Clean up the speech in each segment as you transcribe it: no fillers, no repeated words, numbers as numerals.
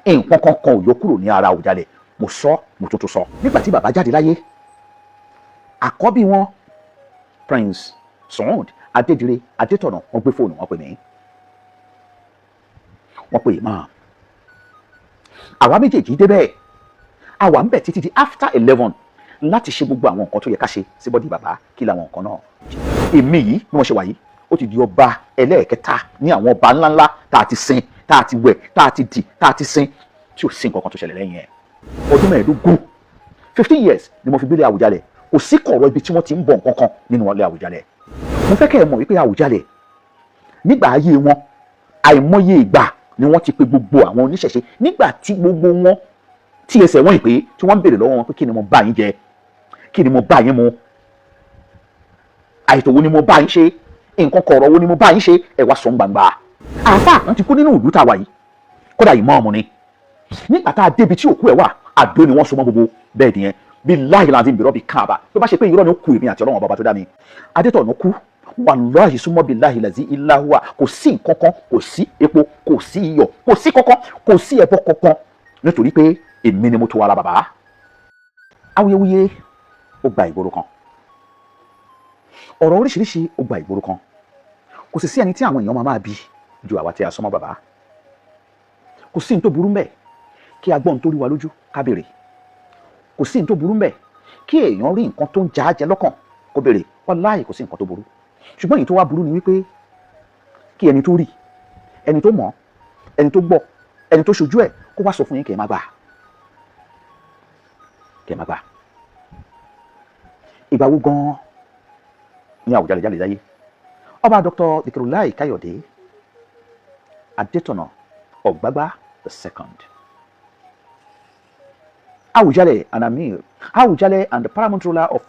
nǹkan kankan ò yọ kúrò ní ara Àwùjalẹ̀. Mo sọ, mo tún sọ. Nígbà tí bàbá jáde láyé, àkọ́bí wọn Prince Saheed Adédire Adétọ̀nà wọ́n gbé fóònù, wọ́n pè mí, wọ́n pè Imam. Àwa méjèèjì débẹ̀, àwa ń bẹ̀ títí di after 11 láti ṣe gbogbo àwọn nǹkan tó yẹ ká ṣe sí bọ́dí bàbá. Kí làwọn nǹkan náà? Èmi yìí bí wọ́n ṣe wà yìí, ó ti di ọba ẹlẹ́ẹ̀kẹta ní àwọn ọba ńláńlá tá a ti sin, tá a ti wẹ̀, tá a ti dì, tá a ti sin, tí ò sí nǹkan kan tó ṣẹlẹ̀ lẹ́yìn ẹ̀. Ọdún 15 years ni mo fi gbélé Àwùjalẹ̀. Kò sí kọ̀rọ̀ ibi tí wọ́n ti ń bọ̀ nǹkan kan nínú ilé Àwùjalẹ̀. Mo fẹ́ kẹ́ ẹ mọ̀ wípé Àwùjalẹ̀ nígbà ayé wọn, àìmọye ìgbà ni wọ́n ti pe gbogbo àwọn oníṣẹ̀ṣe, nígbà tí gbogbo wọn tí ẹsẹ̀ wọ́n ìpè tí wọ́n ń béèrè lọ́wọ́ wọn pé kí ni mo bá yín jẹ, kí ni mo bá yín mu, àìtò wo ni mo bá yín ṣe, nǹkan kọ̀ọ̀rọ̀ wo ni mo bá yín ṣe, ẹ wá sọ gbangba. Àáfàá kan ti kú nínú ìlú tá a wà yìí, kódà ìmáàmù ni. Nígbà tá a débi tí òkú ẹ̀ wà, àdó ni wọ́n so mọ́ gbogbo bẹ́ẹ̀dì yẹn. Billahi lazim bi rabbi Kaaba, tó bá ṣe pé irọ́ ni ó kú èmi àti Ọlọ́run bàbá tó dá mi. Adétọ̀nà kú, wallahi summa billahi lazi illa huwa. Kò sí nǹkan kan, kò sí epo, kò sí iyọ̀, kò sí kankan, kò sí ẹbọ kankan, nítorí pé èmi ni mo tó ara bàbá. Awuyewuye ó gba ìgboro kan, ọ̀rọ̀ oríṣiríṣi ó gba ìgboro kan. Kò sì sí ẹni tí àwọn èèyàn máa bí ju àwa tí a sọmọ bàbá. Kò sí ní tó burú mbẹ̀ kí a gbọ́ ohun tó rí wa lójú ká béèrè. Kò sí ní tó burú mbẹ̀ kí èèyàn rí nǹkan tó ń já jẹ lọ́kàn kó béèrè. Wallahi kò sí nǹkan tó burú. Ṣùgbọ́n èyí tó wá burú ni wípé kí ẹni tó rí, ẹni tó mọ̀, ẹni tó gbọ́, ẹni tó ṣojú ẹ̀ kó wá sọ fún yín kẹ́ ẹ má gbà. Kẹ́ ẹ má gbà. Ìgbà wo gan-an ní Àwùjalẹ̀ jáde láyé? Ọba Dr. Dhikrlahi Kayode Adétọ̀nà Ọ̀gbágbá II. Àwùjalẹ̀ and Amir, Àwùjalẹ̀ and the paramount ruler of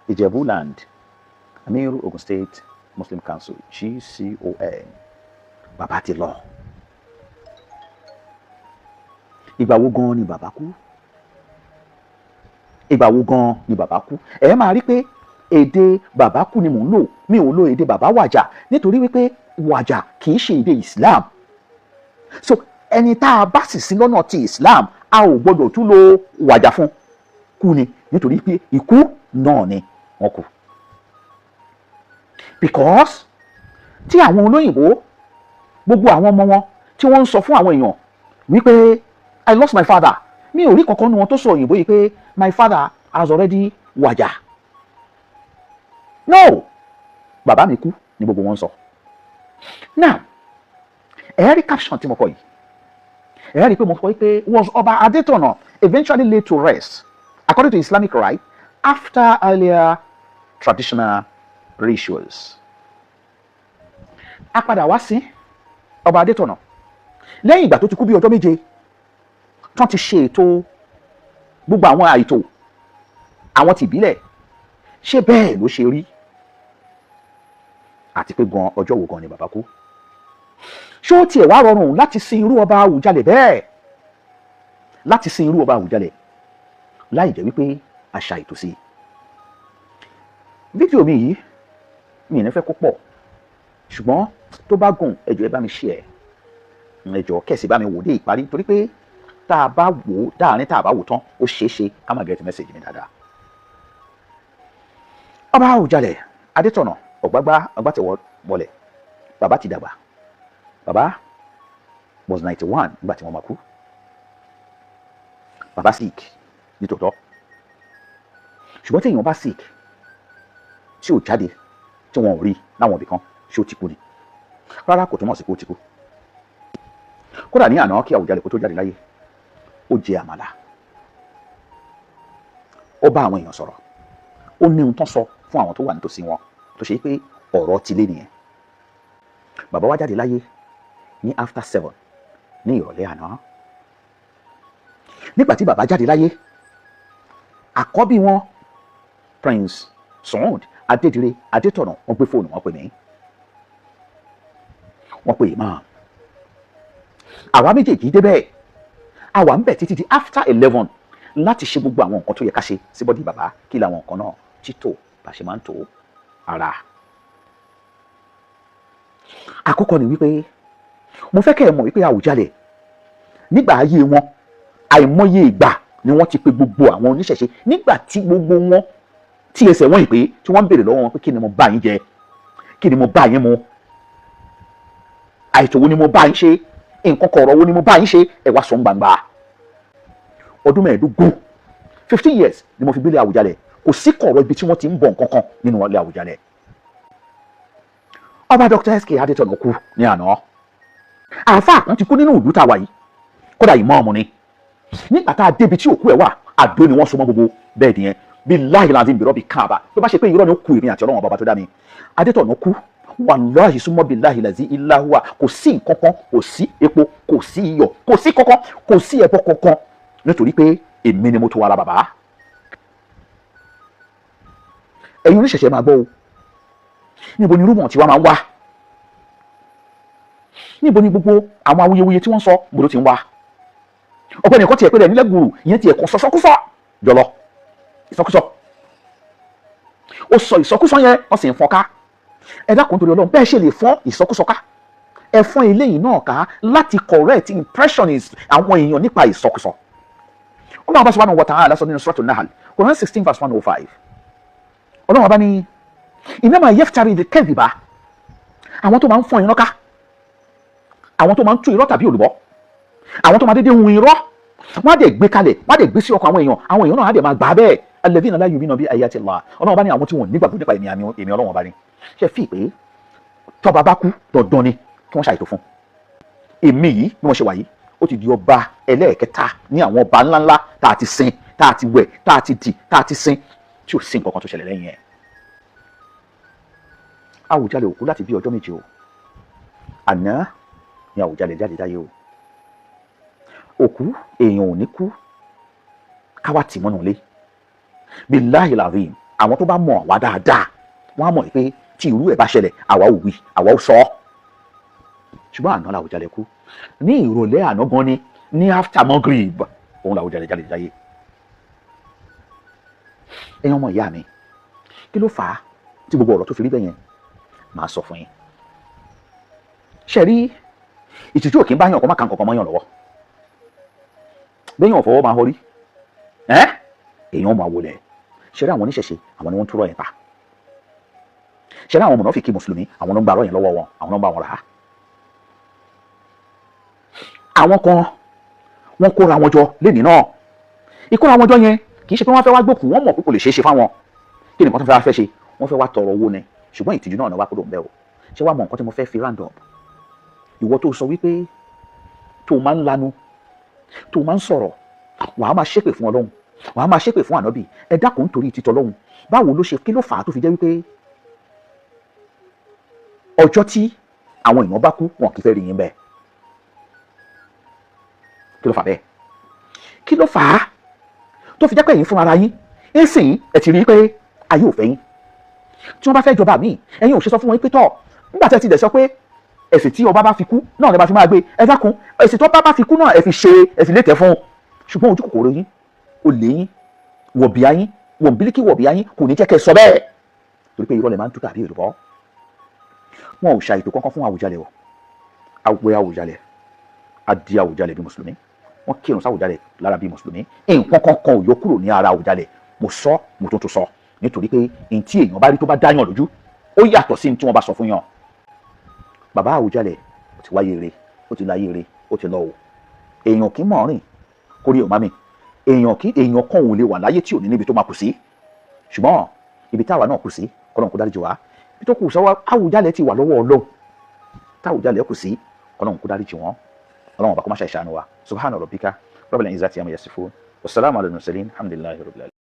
Ijebu land, Amir Ogun State Muslim Council, GCON. Bàbá ti lọ. Ìgbà wo gan ni bàbá kú? Ìgbà wo gan ni bàbá kú? Ẹ máa rí pé èdè bàbá kú ni mò ń lò, mi ò lo èdè bàbá wàjà, nítorí wípé wàjà kì í ṣe èdè Islam. So ẹni tá a bá sì sí lọ́nà ti Islam, a ò gbọdọ̀ tún lo wàjà fún. Kú ni, nítorí pé ikú náà ni wọ́n kú. Because tí àwọn olóyìnbó, gbogbo àwọn ọmọ wọn tí wọ́n ń sọ fún àwọn èèyàn wípé I lost my father, mi ò rí kankan nu wọn tó sọ òyìnbó yìí pé my father has already wàjà. No, bàbá mi kú ni gbogbo wọn sọ. Now, ẹ rí caption tí mo kọ yìí, ẹ rí pé mo kọ pé was Ọba Adétọ̀nà eventually laid to rest according to Islamic rite after earlier traditional rituals. A padà wá sí Ọba Adétọ̀nà lẹ́yìn ìgbà tó ti kú bí ọjọ́ méje tán ti ṣe ètò gbogbo àwọn àìtò àwọn tìbílẹ̀. Ṣé bẹ́ẹ̀ ló ṣe rí? Àti pé gan ọjọ́ wo gan ni bàbá kú? Ṣé ó tiẹ̀ wá rọrùn láti sin irú Ọba Àwùjalẹ̀ bẹ́ẹ̀? Láti sin irú Ọba Àwùjalẹ̀ láì jẹ́ wípé àṣà ètò sí. Fídíò mi yìí mi ní fẹ́ kó pọ̀, ṣùgbọ́n tó bá gùn ẹ jọ̀ọ́ ẹ bá mi share, ẹ jọ̀ọ́ kẹ̀sì bá mi wò dé ìparí, torí pé tá a bá wò dáàrin tá a bá wò tán ó ṣeé ṣe ká má get message mi dáadáa. Ọba Àwùjalẹ̀ Adétọ̀nà Ọ̀gbágbá Ọgbátẹ̀wọlẹ̀, bàbá ti dàgbà. Bàbá was 91 nígbà tí wọ́n máa kú. Bàbá sick ní tòótọ́, ṣùgbọ́n tí èèyàn bá sick tí ò jáde tí wọn ò rí láwọn ibì kan, ṣé ó ti kú ni? Rárá, kò túmọ̀ sí pé ó ti kú. Kódà ní àná kí Àwùjalẹ̀ kó tó jáde láyé, ó jẹ àmàlà, ó bá àwọn èèyàn sọ̀rọ̀, ó ní ohun tán sọ fún àwọn tó wà nítòsí wọn tó ṣe pé ọ̀rọ̀ ti lé nìyẹn. Bàbá wa jáde láyé ní after 7 ní ìrọ̀lẹ́ àná. Nígbà tí bàbá jáde láyé, àkọ́bí wọn Prince Saheed Adédire Adétọ̀nà wọ́n gbé fóònù, wọ́n pè mí, wọ́n pè Imam. Àwa méjèèjì débẹ̀, àwa ń bẹ̀ títí di after 11 láti ṣe gbogbo àwọn nǹkan tó yẹ ká ṣe sí bọ́dí bàbá. Kí làwọn nǹkan náà? Títò bá ṣe máa ń tò ara. Àkọ́kọ́ ni wípé mo fẹ́ kẹ́ ẹ mọ̀ wípé Àwùjalẹ̀ nígbà ayé wọn àìmọye ìgbà ni wọ́n ti pe gbogbo àwọn oníṣẹ̀ṣe nígbà tí gbogbo wọn tí ẹsẹ̀ wọn ìpè tí wọ́n ń béèrè lọ́wọ́ wọn pé kí ni mo bá yín jẹ, kí ni mo bá yín mu, àìtò wo ni mo bá yín ṣe, nǹkan kọ̀ọ̀rọ̀ wo ni mo bá yín ṣe, ẹ wá sọ gbangba. ọdún 15 years ni mo fi gbélé Àwùjalẹ̀, kò sí kọ̀ọ̀rọ̀ ibi tí wọ́n ti ń bọ̀ nǹkan kan nínú ilé Àwùjalẹ̀. ọba Dr. SK Adétọ̀nà kú ní àná, àáfàá kan ti kú nínú ìlú tá a wà yìí, kódà ìmáàmù ni. nígbà tá a débi tí òkú ẹ̀ wà, àdó ni wọ́n so mọ́ gbogbo bẹ́ẹ̀dì yẹn, billahi lazim bìrọ̀ bí káàbà, tó bá ṣe pé irọ́ ni ó kú èmi àti Ọlọ́run bàbá tó dá mi. Adétọ̀nà kú, wàláhì súnmọ́ billahi lazi illa huwa, kò sí nǹkan kan, kò sí epo, kò sí iyọ̀, kò sí kankan, kò sí ẹbọ kankan, nítorí pé èmi ni mo tó ara bàbá. ẹ̀yin oníṣẹ̀ṣẹ̀ máa gbọ́ o, níbo ni rúmọ̀ tí wàá máa ń wá, níbo ni gbogbo àwọn awuyewuye tí wọ́n sọ gbòdó ti ń wá. ọ̀pọ̀ ẹnìkan tiẹ̀ pé rẹ̀ nílẹ̀ gbùrù, ìyẹn tiẹ̀ kọ́ sọ́sọ́kúsọ jọlọ ìsọkúsọ, ó sọ ìsọkúsọ yẹn wọ́n sì ń fọ́n ká. ẹ dákun torí Ọlọ́run, bẹ́ẹ̀ ṣe lè fọ́n ìsọkúsọ ká, ẹ fọ́n eléyìí náà ká láti correct impressionist àwọn èèyàn nípa ìsọkúsọ. Ọlọ́run bá subhanahu wa ta'ala sọ nínú Suratul Nahl, Quran 16 verse 105. Ọlọ́run bá ní innama yaftari al-kadhiba, àwọn tó máa ń fọ́n irọ́ ká, àwọn tó máa ń tú irọ́ tàbí olùbọ́, àwọn tó máa dédé hun irọ́, wọ́n á dẹ̀ gbé kalẹ̀, wọ́n á dẹ̀ gbé sí ọkọ̀ àwọn èèyàn náà á dẹ̀ máa gbà bẹ́ẹ̀. alladhina la yu'minuna bi ayati Allah. Ọlọ́run bá ní àwọn tí wọ́n nígbàgbọ́ nípa èmi Ọlọ́run bá ní. ṣe fi pé tọ́ba bá kú dandan ni kí wọ́n ṣàìtò fún. èmi yìí bí wọ́n ṣe wà yìí, ó ti di ọba ẹlẹ́ẹ̀kẹta ní àwọn ọba ńláńlá tá a ti sin, tá a ti wẹ̀, tá a ti dì, tá a ti sin, tí ò sí nǹkan kan tó ṣẹlẹ̀ lẹ́yìn ẹ̀. Àwùjalẹ̀ òkú láti bí ọjọ́ méje o, àná ni Àwùjalẹ̀ jáde dáyé o. òkú èèyàn ò ní kú káwá tì mọ́nà lé, billahi lazim. àwọn tó bá mọ̀ wá dáadáa wọ́n á mọ̀ pé tí irú ẹ̀ bá ṣẹlẹ̀ àwa ò wí, àwa ò sọ ọ́. ṣùgbọ́n àná l'Àwùjalẹ̀ kú, ní ìrọ̀lẹ́ àná gan ní after Maghrib, òun l'Àwùjalẹ̀ jáde dáyé. ẹ̀yin ọmọ ìyá mi, kí ló fà á tí gbogbo ọ̀rọ̀ tó fi rí bẹ́ẹ̀ yẹn? màá sọ fún yín. ṣe rí ìtìjú òkè ń bá yàn kó má kàn kankan mọ́ yàn lọ́wọ́, bẹ́yàn fọwọ́ máa họrí èèyàn máa wọlé. ṣe rí àwọn oníṣẹ̀ṣe, àwọn ni wọ́n ń túrọ̀ yẹn pa. ṣe rí àwọn mùnáfíkí mùsùlùmí, àwọn ló ń gba ọ̀rọ̀ yẹn lọ́wọ́ wọn, àwọn ló ń bá wọn rà á. àwọn kan wọ́n kóra wọn jọ lénìí náà, ìkóra wọn jọ yẹn kì í ṣe pé wọ́n fẹ́ wá gbókùn, wọ́n mọ̀ pé kò lè ṣeé ṣe fáwọn. kí ni nǹkan tó fẹ́ ṣe? wọ́n fẹ́ wá tọrọ owó ni, ṣùgbọ́n ìtìjú náà ni wá kúrò ń bẹ́ o. ṣé wàá mọ nǹkan tí mo fẹ́ fi round up? ìwọ tó sọ wípé tó máa ń lanu, tó máa ń sọ̀rọ̀, wàá máa ṣépè fún Ọlọ́run, wàá máa ṣépè fún ànábì, ẹ dákun nítorí títọ́ Ọlọ́run. báwo ló ṣe, kí ló fà á tó fi jẹ́ wípé ọjọ́ tí àwọn èèyàn bá kú wọn kì í fẹ́ rí yín bẹ́ẹ̀? kí ló fà bẹ́ẹ̀? kí ló fà á tó fi jẹ́ pé ẹ̀yin fún ara yín ẹ̀sìn ẹ̀ ti rí pé ayé ò fẹ́ yín? tí wọ́n bá fẹ́ jọba míì, ẹ̀yin ò ṣe sọ fún wọn pé tọ́, nígbà tí ẹ ti dẹ̀ sọ pé ẹ̀sìn tí ọba bá fi kú náà lè bá fi máa gbé, ẹ dákun ẹ̀sìn tó bá fi kú náà ẹ fi ṣe, ẹ fi létẹ̀ fún un. ṣùgbọ́n ojú kòkòrò yín, olè yín, wọ̀bìà yín, wọ̀nbílíkì wọ̀bìà yín kò ní jẹ́ kẹ́ ẹ sọ bẹ́ẹ̀, torí pé irọ́ lè máa ń tú tàbí èlùbọ́. wọn ò ṣàìtò kankan fún Àwùjalẹ̀ o. awẹ́ Àwùjalẹ̀, adi Àwùjalẹ̀ bí mùsùlùmí, wọ́n kírun sáwùjalẹ̀ lára bí mùsùlùmí. nǹkan kankan ò yọ kúrò ní ara Àwùjalẹ̀. mo sọ, mo tún sọ, nítorí pé n tí èèyàn bá rí tó bá dáyàn lójú ó yàtọ̀ sí ní tí wọ́n bá sọ fún yàn. bàbá Àwùjalẹ̀ ó ti wáyé eré, ó ti láyé eré, ó ti lọ o. èèyàn kì í mọ̀ rìn kórè ò má mi, èèyàn kan ò lè wà láyé tí ò ní níbi tó máa kù sí. ṣùgbọ́n ibi táwa náà kù sí, Ọlọ́run kó dáríjì wá. ibi tó kù sọ́wọ́ Àwùjalẹ̀ ti wà lọ́wọ́ Ọlọ́run, táwùjalẹ̀ kù sí, Ọlọ́run kó dáríjì wọ́n. Ọlọ́run bá kó má ṣe àṣàánú wa. subhana rabbika rabbil izzati amma yasifun, wassalamu ala al-mursalin, alhamdulillahi rabbil alamin.